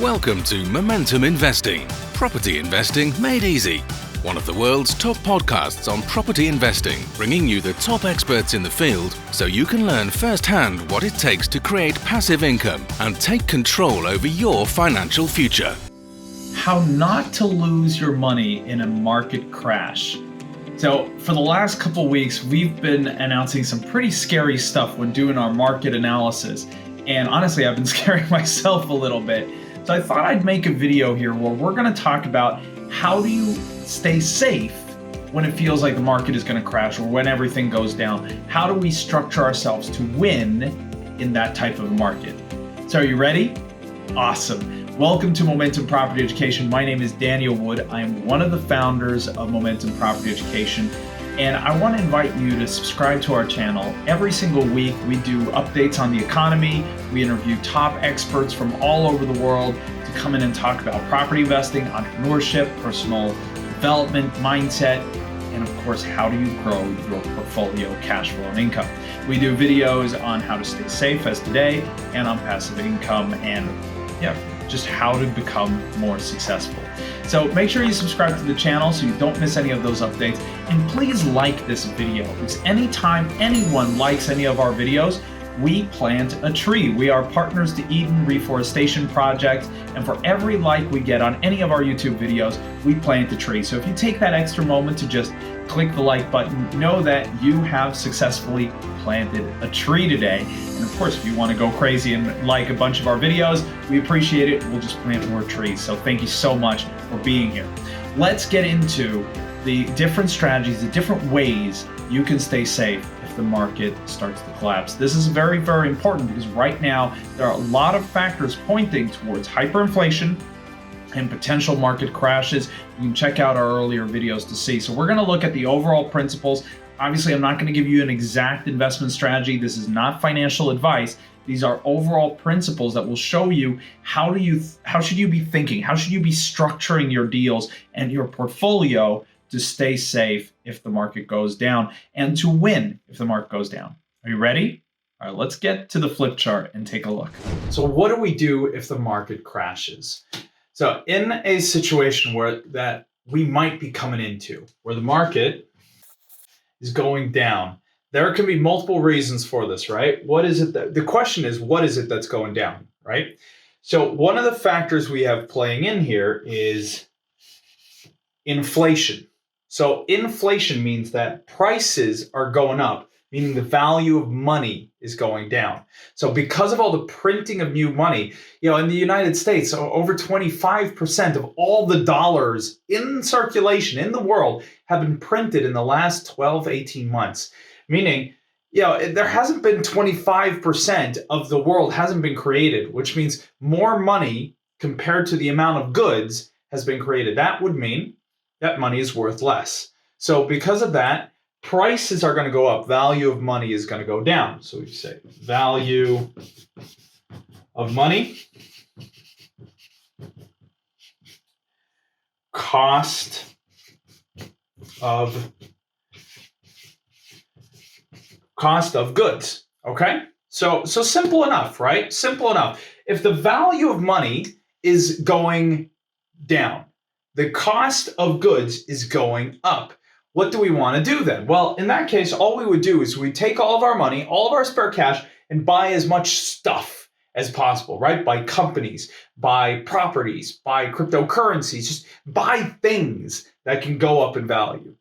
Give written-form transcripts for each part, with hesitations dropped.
Welcome to Momentum Investing, property investing made easy. One of the world's top podcasts on property investing, bringing you the top experts in the field so you can learn firsthand what it takes to create passive income and take control over your financial future. How not to lose your money in a market crash. So for the last couple weeks, we've been announcing some pretty scary stuff when doing our market analysis. And honestly, I've been scaring myself a little bit. So I thought I'd make a video here where we're going to talk about how do you stay safe when it feels like the market is going to crash or when everything goes down. How do we structure ourselves to win in that type of a market? So are you ready? Awesome. Welcome to Momentum Property Education. My name is Daniel Wood. I am one of the founders of Momentum Property Education. And I want to invite you to subscribe to our channel. Every single week, we do updates on the economy. We interview top experts from all over the world to come in and talk about property investing, entrepreneurship, personal development, mindset, and of course, how do you grow your portfolio, cash flow, and income. We do videos on how to stay safe as today and on passive income and just how to become more successful. So make sure you subscribe to the channel so you don't miss any of those updates. And please like this video, because anytime anyone likes any of our videos, we plant a tree. We are partners to Eden Reforestation Project, and for every like we get on any of our YouTube videos, we plant a tree. So if you take that extra moment to just click the like button, know that you have successfully planted a tree today. And of course, if you want to go crazy and like a bunch of our videos, we appreciate it. We'll just plant more trees. So thank you so much for being here. Let's get into the different strategies, the different ways you can stay safe if the market starts to collapse. This is very, very important because right now there are a lot of factors pointing towards hyperinflation and potential market crashes. You can check out our earlier videos to see. So we're going to look at the overall principles. Obviously, I'm not going to give you an exact investment strategy. This is not financial advice. These are overall principles that will show you how should you be thinking, how should you be structuring your deals and your portfolio to stay safe if the market goes down and to win if the market goes down. Are you ready? All right, let's get to the flip chart and take a look. So what do we do if the market crashes? So in a situation that we might be coming into, where the market is going down, there can be multiple reasons for this, right? What is it the question is, what is it that's going down, right? So one of the factors we have playing in here is inflation. So inflation means that prices are going up, meaning the value of money is going down. So because of all the printing of new money, in the United States, over 25% of all the dollars in circulation in the world have been printed in the last 12, 18 months. Meaning, there hasn't been 25% of the world hasn't been created, which means more money compared to the amount of goods has been created. That would mean that money is worth less. So because of that, prices are going to go up. Value of money is going to go down. So we say value of money, cost of goods. Okay? So simple enough, right? Simple enough. If the value of money is going down, the cost of goods is going up. What do we want to do then? Well, in that case, all we would do is we take all of our money, all of our spare cash, and buy as much stuff as possible, right? Buy companies, buy properties, buy cryptocurrencies, just buy things that can go up in value.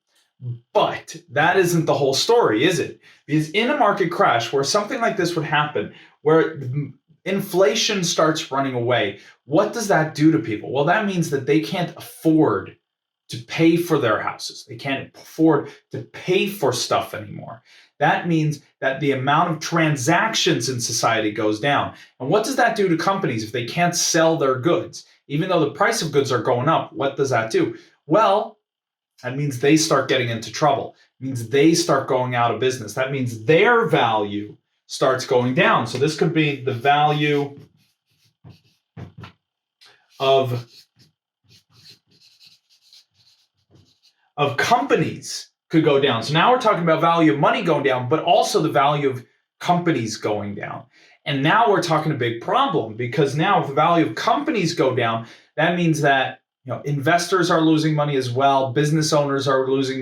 But that isn't the whole story, is it? Because in a market crash where something like this would happen, where inflation starts running away, what does that do to people? Well, that means that they can't afford to pay for their houses. They can't afford to pay for stuff anymore. That means that the amount of transactions in society goes down. And what does that do to companies if they can't sell their goods? Even though the price of goods are going up, what does that do? Well, that means they start getting into trouble. It means they start going out of business. That means their value starts going down. So this could be the value of companies could go down. So now we're talking about value of money going down, but also the value of companies going down. And now we're talking a big problem, because now if the value of companies go down, that means that investors are losing money as well, business owners are losing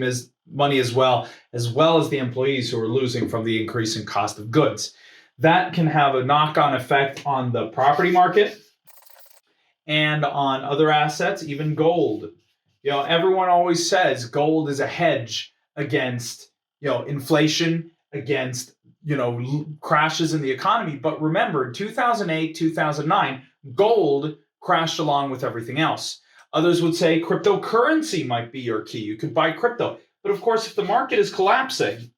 money as well as the employees who are losing from the increasing cost of goods. That can have a knock-on effect on the property market and on other assets, even gold. Everyone always says gold is a hedge against, inflation, against, crashes in the economy. But remember, in 2008, 2009, gold crashed along with everything else. Others would say cryptocurrency might be your key. You could buy crypto. But of course, if the market is collapsing,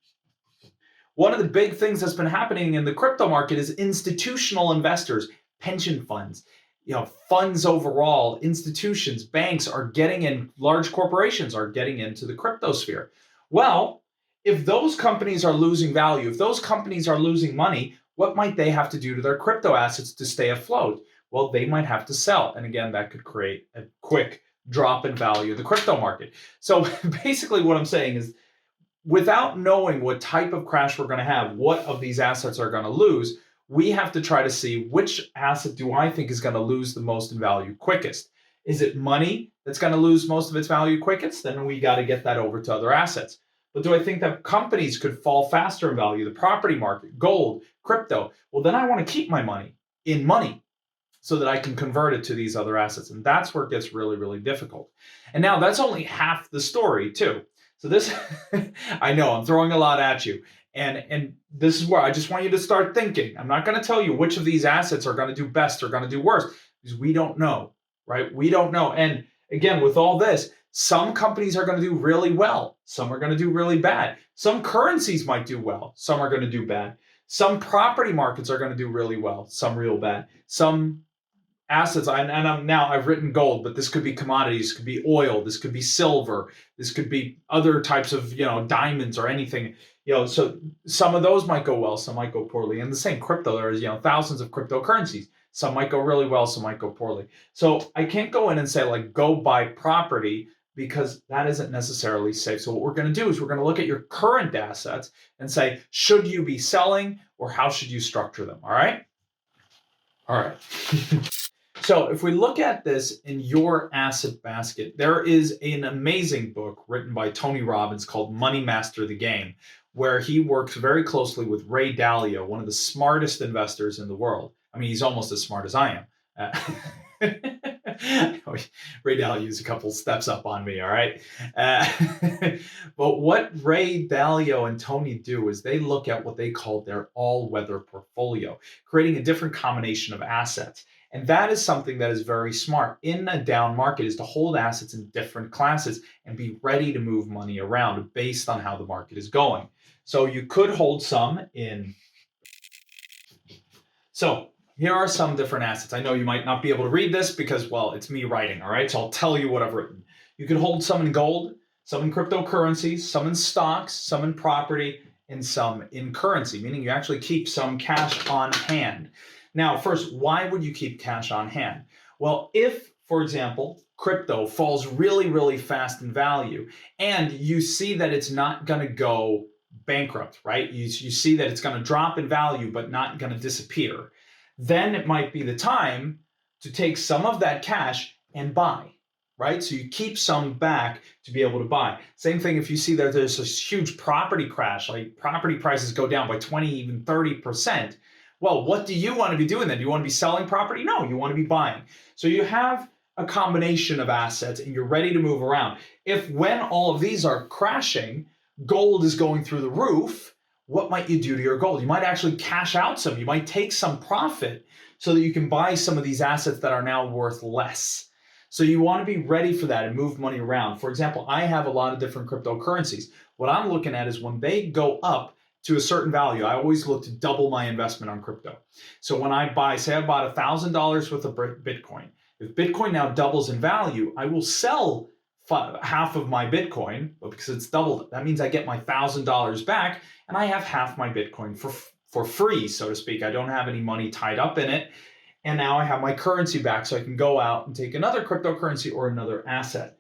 one of the big things that's been happening in the crypto market is institutional investors, pension funds, funds overall, institutions, banks are getting in, large corporations are getting into the crypto sphere. Well, if those companies are losing value, if those companies are losing money, what might they have to do to their crypto assets to stay afloat? Well, they might have to sell. And again, that could create a quick drop in value of the crypto market. So basically what I'm saying is, without knowing what type of crash we're going to have, what of these assets are going to lose, we have to try to see which asset do I think is going to lose the most in value quickest. Is it money that's going to lose most of its value quickest? Then we got to get that over to other assets. But do I think that companies could fall faster in value, the property market, gold, crypto? Well, then I want to keep my money in money so that I can convert it to these other assets. And that's where it gets really, really difficult. And now that's only half the story too. So this, I know I'm throwing a lot at you. And this is where I just want you to start thinking. I'm not going to tell you which of these assets are going to do best or going to do worse, because we don't know, right? We don't know. And again, with all this, some companies are going to do really well. Some are going to do really bad. Some currencies might do well. Some are going to do bad. Some property markets are going to do really well. Some real bad. Some assets, I've written gold, but this could be commodities, could be oil, this could be silver, this could be other types of, diamonds or anything. So some of those might go well, some might go poorly. And the same crypto, there's, thousands of cryptocurrencies. Some might go really well, some might go poorly. So I can't go in and say, like, go buy property, because that isn't necessarily safe. So what we're going to do is we're going to look at your current assets and say, should you be selling, or how should you structure them? All right. So if we look at this in your asset basket, there is an amazing book written by Tony Robbins called Money Master the Game, where he works very closely with Ray Dalio, one of the smartest investors in the world. I mean, he's almost as smart as I am. Ray Dalio is a couple steps up on me, all right? But what Ray Dalio and Tony do is they look at what they call their all-weather portfolio, creating a different combination of assets. And that is something that is very smart in a down market, is to hold assets in different classes and be ready to move money around based on how the market is going. So you could hold some in. So here are some different assets. I know you might not be able to read this because, well, it's me writing, all right? So I'll tell you what I've written. You could hold some in gold, some in cryptocurrencies, some in stocks, some in property, and some in currency, meaning you actually keep some cash on hand. Now, first, why would you keep cash on hand? Well, if, for example, crypto falls really, really fast in value, and you see that it's not going to go bankrupt, right? You see that it's going to drop in value, but not going to disappear. Then it might be the time to take some of that cash and buy, right? So you keep some back to be able to buy. Same thing if you see that there's this huge property crash, like property prices go down by 20, even 30%. Well, what do you want to be doing then? Do you want to be selling property? No, you want to be buying. So you have a combination of assets and you're ready to move around. If when all of these are crashing, gold is going through the roof, what might you do to your gold? You might actually cash out some. You might take some profit so that you can buy some of these assets that are now worth less. So you want to be ready for that and move money around. For example, I have a lot of different cryptocurrencies. What I'm looking at is when they go up to a certain value, I always look to double my investment on crypto. So when I buy, say I bought $1,000 worth of Bitcoin. If Bitcoin now doubles in value, I will sell half of my Bitcoin, but because it's doubled, that means I get my $1,000 back and I have half my Bitcoin for free, so to speak. I don't have any money tied up in it. And now I have my currency back, so I can go out and take another cryptocurrency or another asset.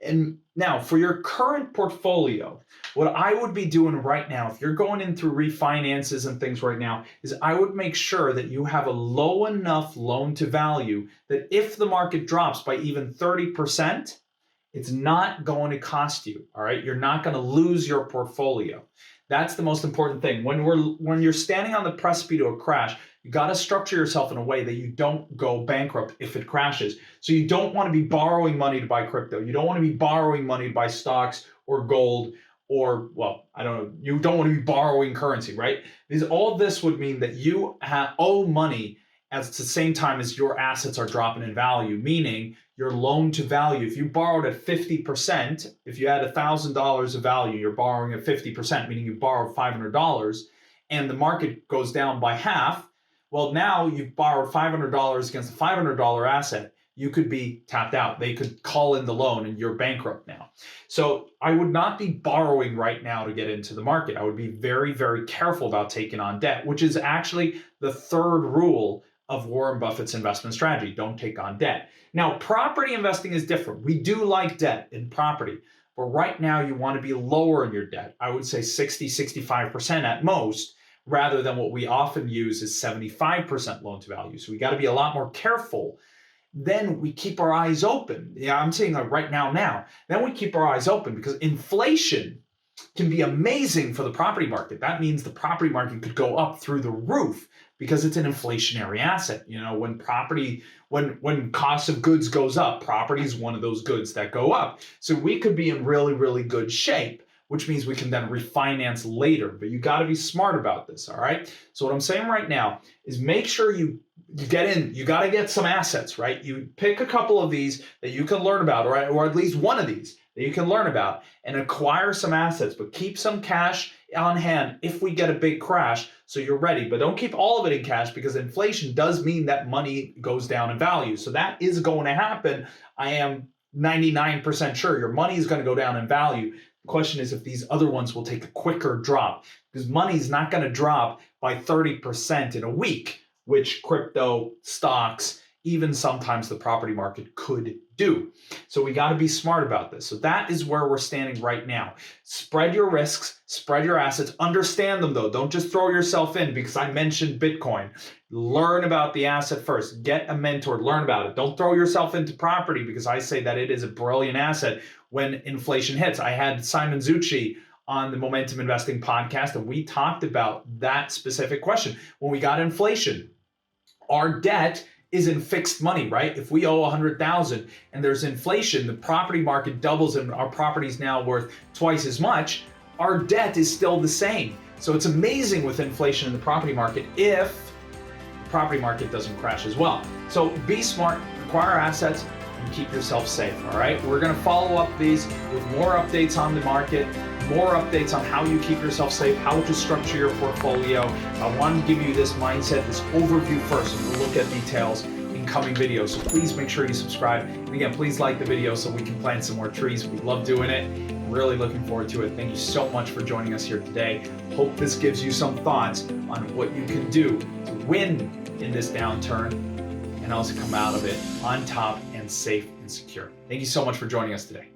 And now for your current portfolio, what I would be doing right now, if you're going in through refinances and things right now, is I would make sure that you have a low enough loan to value that if the market drops by even 30%, it's not going to cost you, all right? You're not going to lose your portfolio. That's the most important thing. When you're standing on the precipice of a crash, you got to structure yourself in a way that you don't go bankrupt if it crashes. So you don't want to be borrowing money to buy crypto. You don't want to be borrowing money to buy stocks or gold or, well, I don't know. You don't want to be borrowing currency, right? Because all of this would mean that you owe money at the same time as your assets are dropping in value, meaning your loan to value. If you borrowed at 50%, if you had $1,000 of value, you're borrowing at 50%, meaning you borrowed $500, and the market goes down by half. Well, now you've borrowed $500 against a $500 asset. You could be tapped out. They could call in the loan and you're bankrupt now. So I would not be borrowing right now to get into the market. I would be very, very careful about taking on debt, which is actually the third rule of Warren Buffett's investment strategy. Don't take on debt. Now, property investing is different. We do like debt in property, but right now you want to be lower in your debt. I would say 60, 65% at most, rather than what we often use is 75% loan to value. So we got to be a lot more careful. Then we keep our eyes open. Yeah, I'm saying like right now. Then we keep our eyes open because inflation can be amazing for the property market. That means the property market could go up through the roof because it's an inflationary asset. You know, when cost of goods goes up, property is one of those goods that go up. So we could be in really, really good shape, which means we can then refinance later. But you got to be smart about this, all right? So what I'm saying right now is make sure you get in. You got to get some assets, right? You pick a couple of these that you can learn about, right? Or at least one of these that you can learn about and acquire some assets, but keep some cash on hand if we get a big crash so you're ready. But don't keep all of it in cash because inflation does mean that money goes down in value. So that is going to happen. I am 99% sure your money is going to go down in value. The question is if these other ones will take a quicker drop because money is not going to drop by 30% in a week, which crypto, stocks, even sometimes the property market could do. So we got to be smart about this. So that is where we're standing right now. Spread your risks, spread your assets, understand them though. Don't just throw yourself in because I mentioned Bitcoin. Learn about the asset first. Get a mentor, learn about it. Don't throw yourself into property because I say that it is a brilliant asset when inflation hits. I had Simon Zucci on the Momentum Investing podcast, and we talked about that specific question. When we got inflation, our debt is in fixed money, right? If we owe 100,000 and there's inflation, the property market doubles and our property is now worth twice as much, our debt is still the same. So it's amazing with inflation in the property market if the property market doesn't crash as well. So be smart, acquire assets, and keep yourself safe, all right? We're gonna follow up these with more updates on the market, more updates on how you keep yourself safe, how to structure your portfolio. I wanted to give you this mindset, this overview first, and we'll look at details in coming videos. So please make sure you subscribe. And again, please like the video so we can plant some more trees. We love doing it. I'm really looking forward to it. Thank you so much for joining us here today. Hope this gives you some thoughts on what you can do to win in this downturn and also come out of it on top and safe and secure. Thank you so much for joining us today.